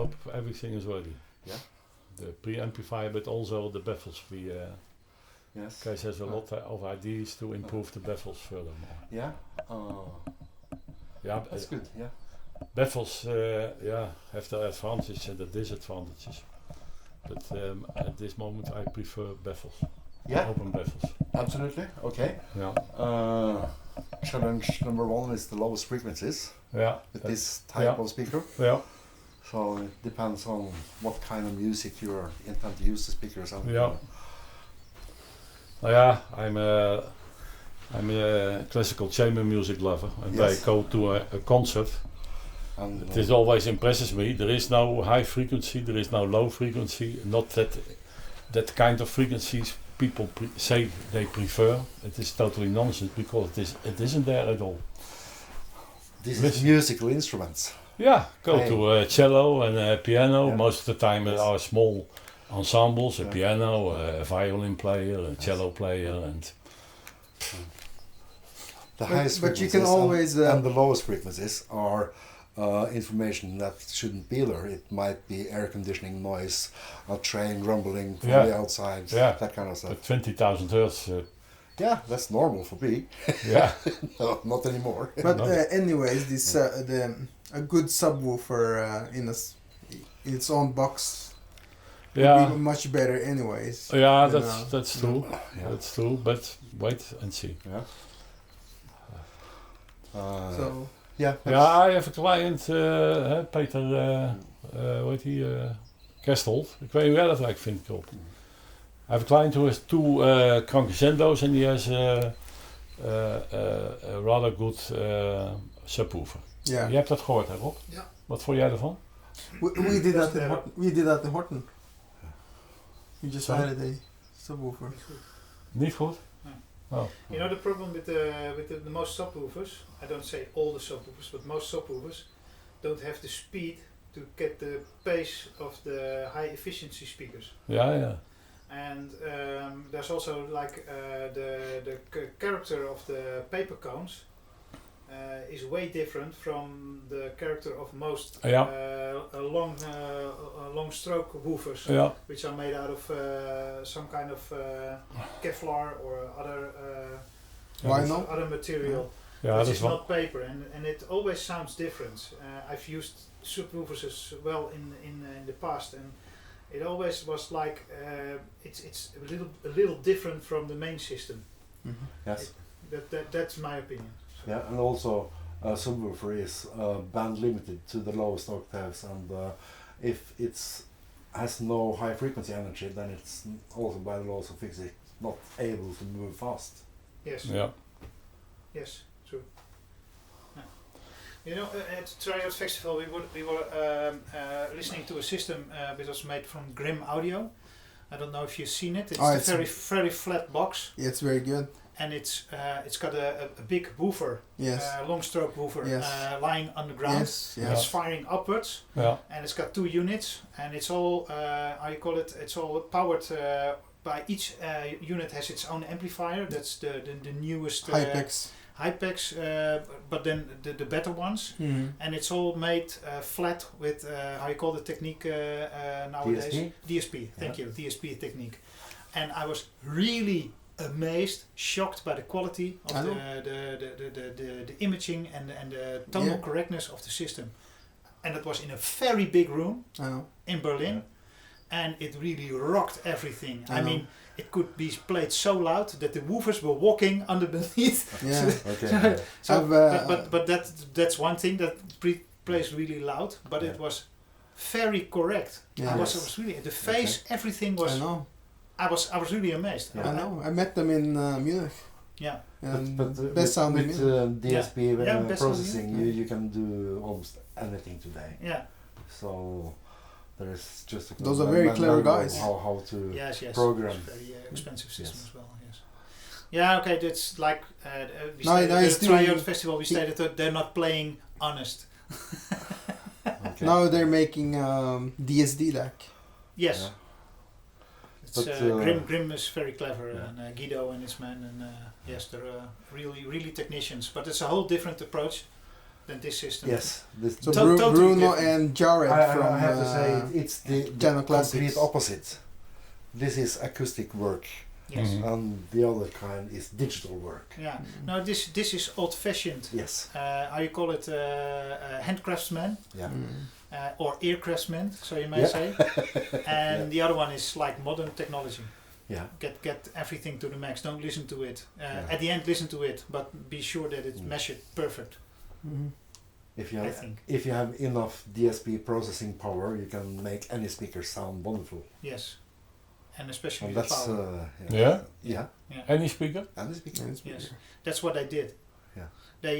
hope everything is ready. Yeah. The preamplifier, but also the baffles. Yes. Kees has a lot of ideas to improve the baffles furthermore. Yeah. Yeah, That's good. Yeah. baffles, have their advantages and the disadvantages. But at this moment, I prefer baffles. Yeah. Open baffles. Absolutely. Okay. Yeah. Challenge number 1 is the lowest frequencies Yeah. with this type of speaker. Yeah. So it depends on what kind of music you are intend to use the speakers on. Yeah. Yeah, I'm a classical chamber music lover, and Yes. I go to a concert. And, This always impresses me. There is no high frequency, there is no low frequency. Not that kind of frequencies people say they prefer. It is totally nonsense because it isn't there at all. this is musical instruments. Yeah, go to a cello and a piano. Yeah. Most of the time there are small ensembles, a Yeah. piano, a violin player, a cello player, and The highest but you frequencies can always and the lowest frequencies are information that shouldn't be there. It might be air conditioning noise, a train rumbling from the outside, that kind of stuff. But 20,000 hertz. Yeah, that's normal for me. Yeah. No, not anymore. But anyways, this a good subwoofer in its own box would be much better anyways. Yeah, that's true. Yeah. That's true. But wait and see. Yeah. So yeah. I have a client, Peter, hoe heet die? Kerstholt. Ik weet niet hoe jij dat eigenlijk vindt, Rob. I have a client who has 2 Crankshendos and he has a rather good subwoofer. yeah, Je hebt dat gehoord, hè Rob? Ja. Wat vond jij ervan? we did that in Horten. We did that in Horten. We just Sorry? added a subwoofer. Niet goed? No. Oh. You know the problem with the most subwoofers, I don't say all the subwoofers, but most subwoofers don't have the speed to get the pace of the high efficiency speakers. Ja. And there's also like the character of the paper cones is way different from the character of most long stroke woofers, Ja. which are made out of some kind of Kevlar or other material. Ja, which dat is is not paper, and it always sounds different. I've used subwoofers as well in the past, and it always was like it's a little different from the main system. Mm-hmm. Yes. That's my opinion. So Yeah, and also subwoofer is band limited to the lowest octaves, and if it's has no high frequency energy, then it's also by the laws of physics not able to move fast. yes, Ja. yes, true. Yeah. You know, at Triode Festival we were listening to a system which was made from Grimm audio. I don't know if you've seen it. It's a very flat box. Yeah, it's very good. And it's got a big woofer, Yes. long stroke woofer, Yes. lying on the ground. Yes. Yeah. It's firing upwards, Ja. and it's got 2 units, and it's all how you call it? It's all powered by each unit has its own amplifier. That's the newest Hypex, but then the better ones. Mm-hmm. And it's all made flat with how you call the technique nowadays? DSP? DSP. Thank you, DSP technique. And I was really amazed, shocked by the quality of the imaging and the tonal correctness of the system. And it was in a very big room in Berlin, and it really rocked everything. I mean, it could be played so loud that the woofers were walking underneath. Yeah. But that's one thing that plays really loud. But it was very correct. Yeah. I was really the face. Everything was. I know. I was really amazed. I know. I met them in Munich. Yeah. But best sound in with Munich. DSP best processing, sound in you can do almost anything today. Yeah. So there is just a Those are very clever guys. How to Yes. program. It's a very expensive system as well. Yes. Yeah. Okay. That's like we No, stated no, at it's the Triode Festival. We stated that they're not playing honest. Okay. Now they're making DSD DAC. Yes. Yeah. It's, But, Grimm is very clever, Yeah. and Guido and his men, and yes, they're really technicians. But it's a whole different approach. than this system. Yes. So Totally Bruno different. and Jared from I have to say it's the Piano complete Classics. opposite. This is acoustic work, Yes. Mhm. and the other kind is digital work. Yeah. No, this is old-fashioned. Yes. How you call it? Handcraftsman Yeah. or earcraftsman, so you may Yeah. say. And the other one is like modern technology. Yeah. Get everything to the max. Don't listen to it. Yeah. At the end, listen to it, but be sure that it's measured perfect. Mhm. If you I have think. if you have enough DSP processing power, you can make any speaker sound wonderful. Yes. And especially And the that's power. Yeah? Yeah. Any speaker? Any speaker. Yeah, it's Yes. bigger. That's what they did. Yeah. They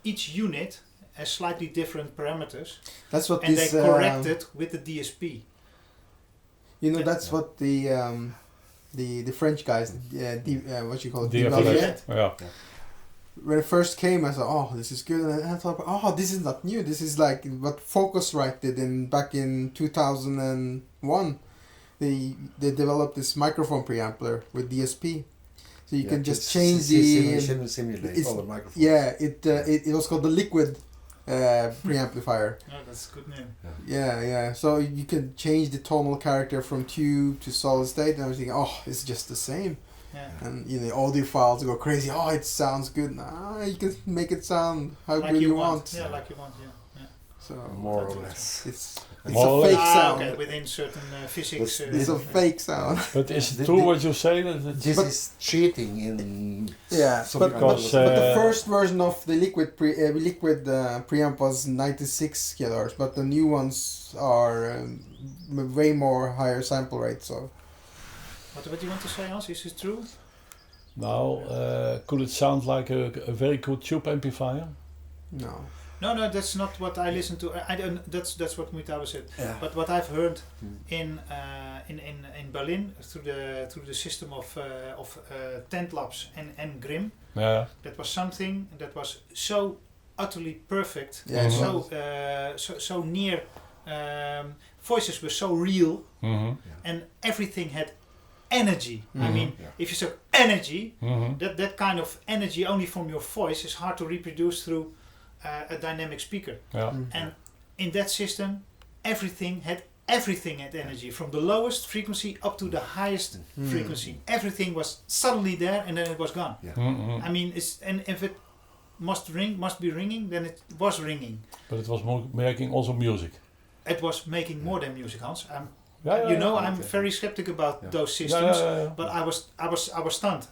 each unit has slightly different parameters, That's what and this. they corrected with the DSP. You know, Yeah. that's what the French guys, what you call it, DFLS. DFLS. Yeah. when it first came, I thought, oh, this is good. And I thought, oh, this is not new. This is like what Focusrite did back in 2001. They developed this microphone preampler with DSP, so you can just change the. Simulate it's- all the microphones. Yeah, it was called the liquid preamplifier. Oh, that's a good name. Yeah. So you can change the tonal character from tube to solid state, and I was thinking, oh, it's just the same. Yeah. And the audio files go crazy. Oh, it sounds good. Nah, you can make it sound how Like good you you want. want. Yeah, like you want. Yeah. So More or less. it's More a or fake less. sound. Okay, within certain physics. That's- It's a fake sound. But is it The- true the- what you say that it's This But- is cheating in. Yeah, some but, kind of- Because, but the uh, first version of the liquid preamp was 96 kHz, but the new ones are way more higher sample rate. So What do you want to say, Hans? Is it true? now, could it sound like a very good tube amplifier? no. No, that's not what I listen to. I don't. That's what Mutaba said. Yeah. But what I've heard Mm. in Berlin through the system of Tent Labs and Grimm, Yeah. that was something that was so utterly perfect, Yeah, it so near. Voices were so real, Mm-hmm. and everything had energy. I Mhm. mean, Yeah. if you say energy, Mm-hmm. that kind of energy only from your voice is hard to reproduce through a dynamic speaker. Yeah. Mm. And in that system, everything had energy, from the lowest frequency up to the highest Mm. frequency. Everything was suddenly there, and then it was gone. Mm-hmm. I mean, and if it must be ringing, then it was ringing. But it was making also music. It was making more than music, Hans. Yeah, You know, yeah. I'm very skeptic about Yeah. those Yeah, systems. yeah. But I was stunned.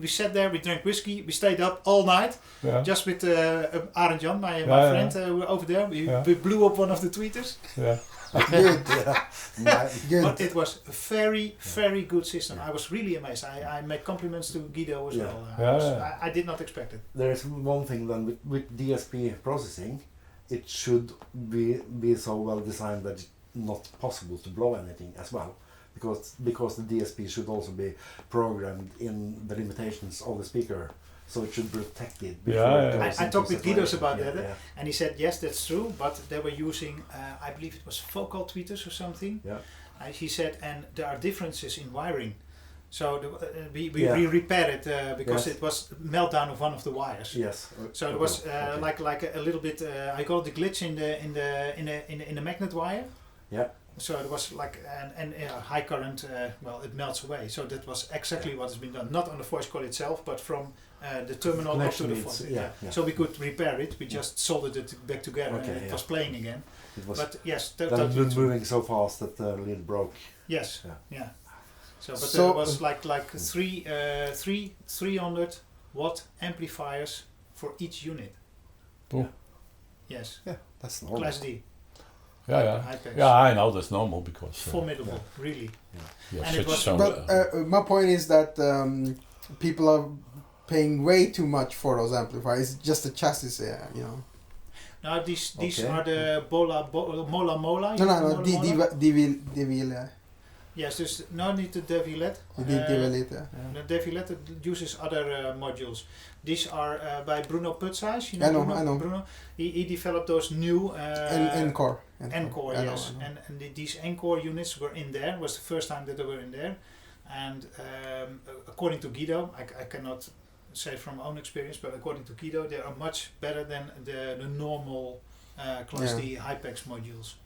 We sat there, we drank whiskey, we stayed up all night, Yeah. just with Arend Jan, my Yeah, friend over there. We blew up one of the tweeters. Yeah. Good. Good. But it was a very good system. I was really amazed. I make compliments to Guido as Yeah. well. Yeah. I did not expect it. There is one thing then with DSP processing, it should be so well designed that it's not possible to blow anything as well, because the DSP should also be programmed in the limitations of the speaker, so it should be protected. before it goes I into talked with Guidos separation. about Yeah, that, yeah. and he said yes, that's true. But they were using, I believe it was vocal tweeters or something. Yeah. He said, and there are differences in wiring. So we Yeah. repaired it because Yes. it was meltdown of one of the wires. Yes. So there was like a little bit. I call it the glitch in the magnet wire. Yeah. So it was like an high current. Well, it melts away. So that was exactly what has been done, not on the voice coil itself, but from the terminal up to Connection the needs- voice. yeah. So we could repair it. We just soldered it back together, Okay, and it yeah. was playing again. It was But yes, then totally true. moving so fast that the lid broke. Yes. Yeah. Yeah. So, but So- there was like 300 watt amplifiers for each unit. Cool. Yes. Yeah, that's normal. Class D. Yeah. Hypex. Yeah, I know that's normal because Formidable, really. yeah, And it such was- some, But my point is that people are paying way too much for those amplifiers. It's just a chassis, Now these Okay. are the Mola. No, Mola. DVL. Yes, there's no need to devilet. DVL. The devilet uses other modules. These are by Bruno Putzhuis. You I know, Bruno? I know. Bruno. He developed those new Encore. Encore, I know, yes. I know. And these Encore units were in there. It was the first time that they were in there. And according to Guido, I cannot say from own experience, but according to Guido, they are much better than the normal Class D Hypex modules.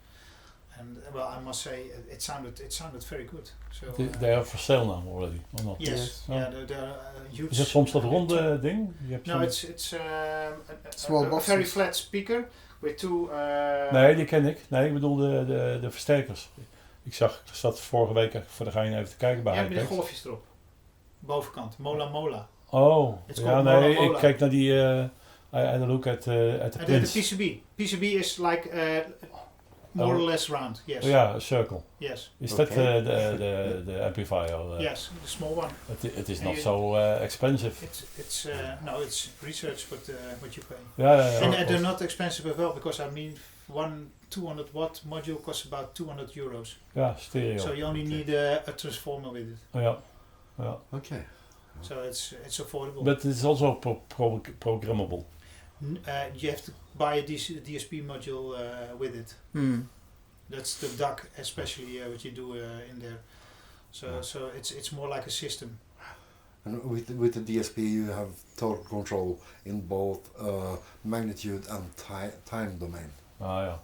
And well, I must say it sounded very good. So They are for sale now already, or not? yes, Oh. yeah, they're huge. Is het soms dat ronde ding? Je hebt No, zo'n- it's Small a boxes. very flat speaker with two. Nee, die ken ik. Nee, ik bedoel de versterkers. Ik zat vorige week voor de gein even te kijken bij Ja, met de Hypex. golfjes erop. Bovenkant, Mola. Oh, It's ja, called nee, Mola. ik kijk naar die. I had a look at the The pins. PCB. PCB is like more or less round. Yes. Oh ja, a circle. Yes. Is Okay. that the amplifier? Yes, the small one. It is And not you- so expensive. It's no, it's research what you pay. Ja, And of they're course. not expensive as well, because I mean, one 200 watt module costs about €200. Ja, stereo. So you only Okay. need a transformer with it. Ja. Okay. So it's affordable. But it's also programmable. You have to buy a DSP module with it. That's the DAC, especially what you do in there. So it's more like a system. And with the DSP, you have total control in both magnitude and time domain. Ah ja.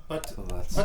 But So that's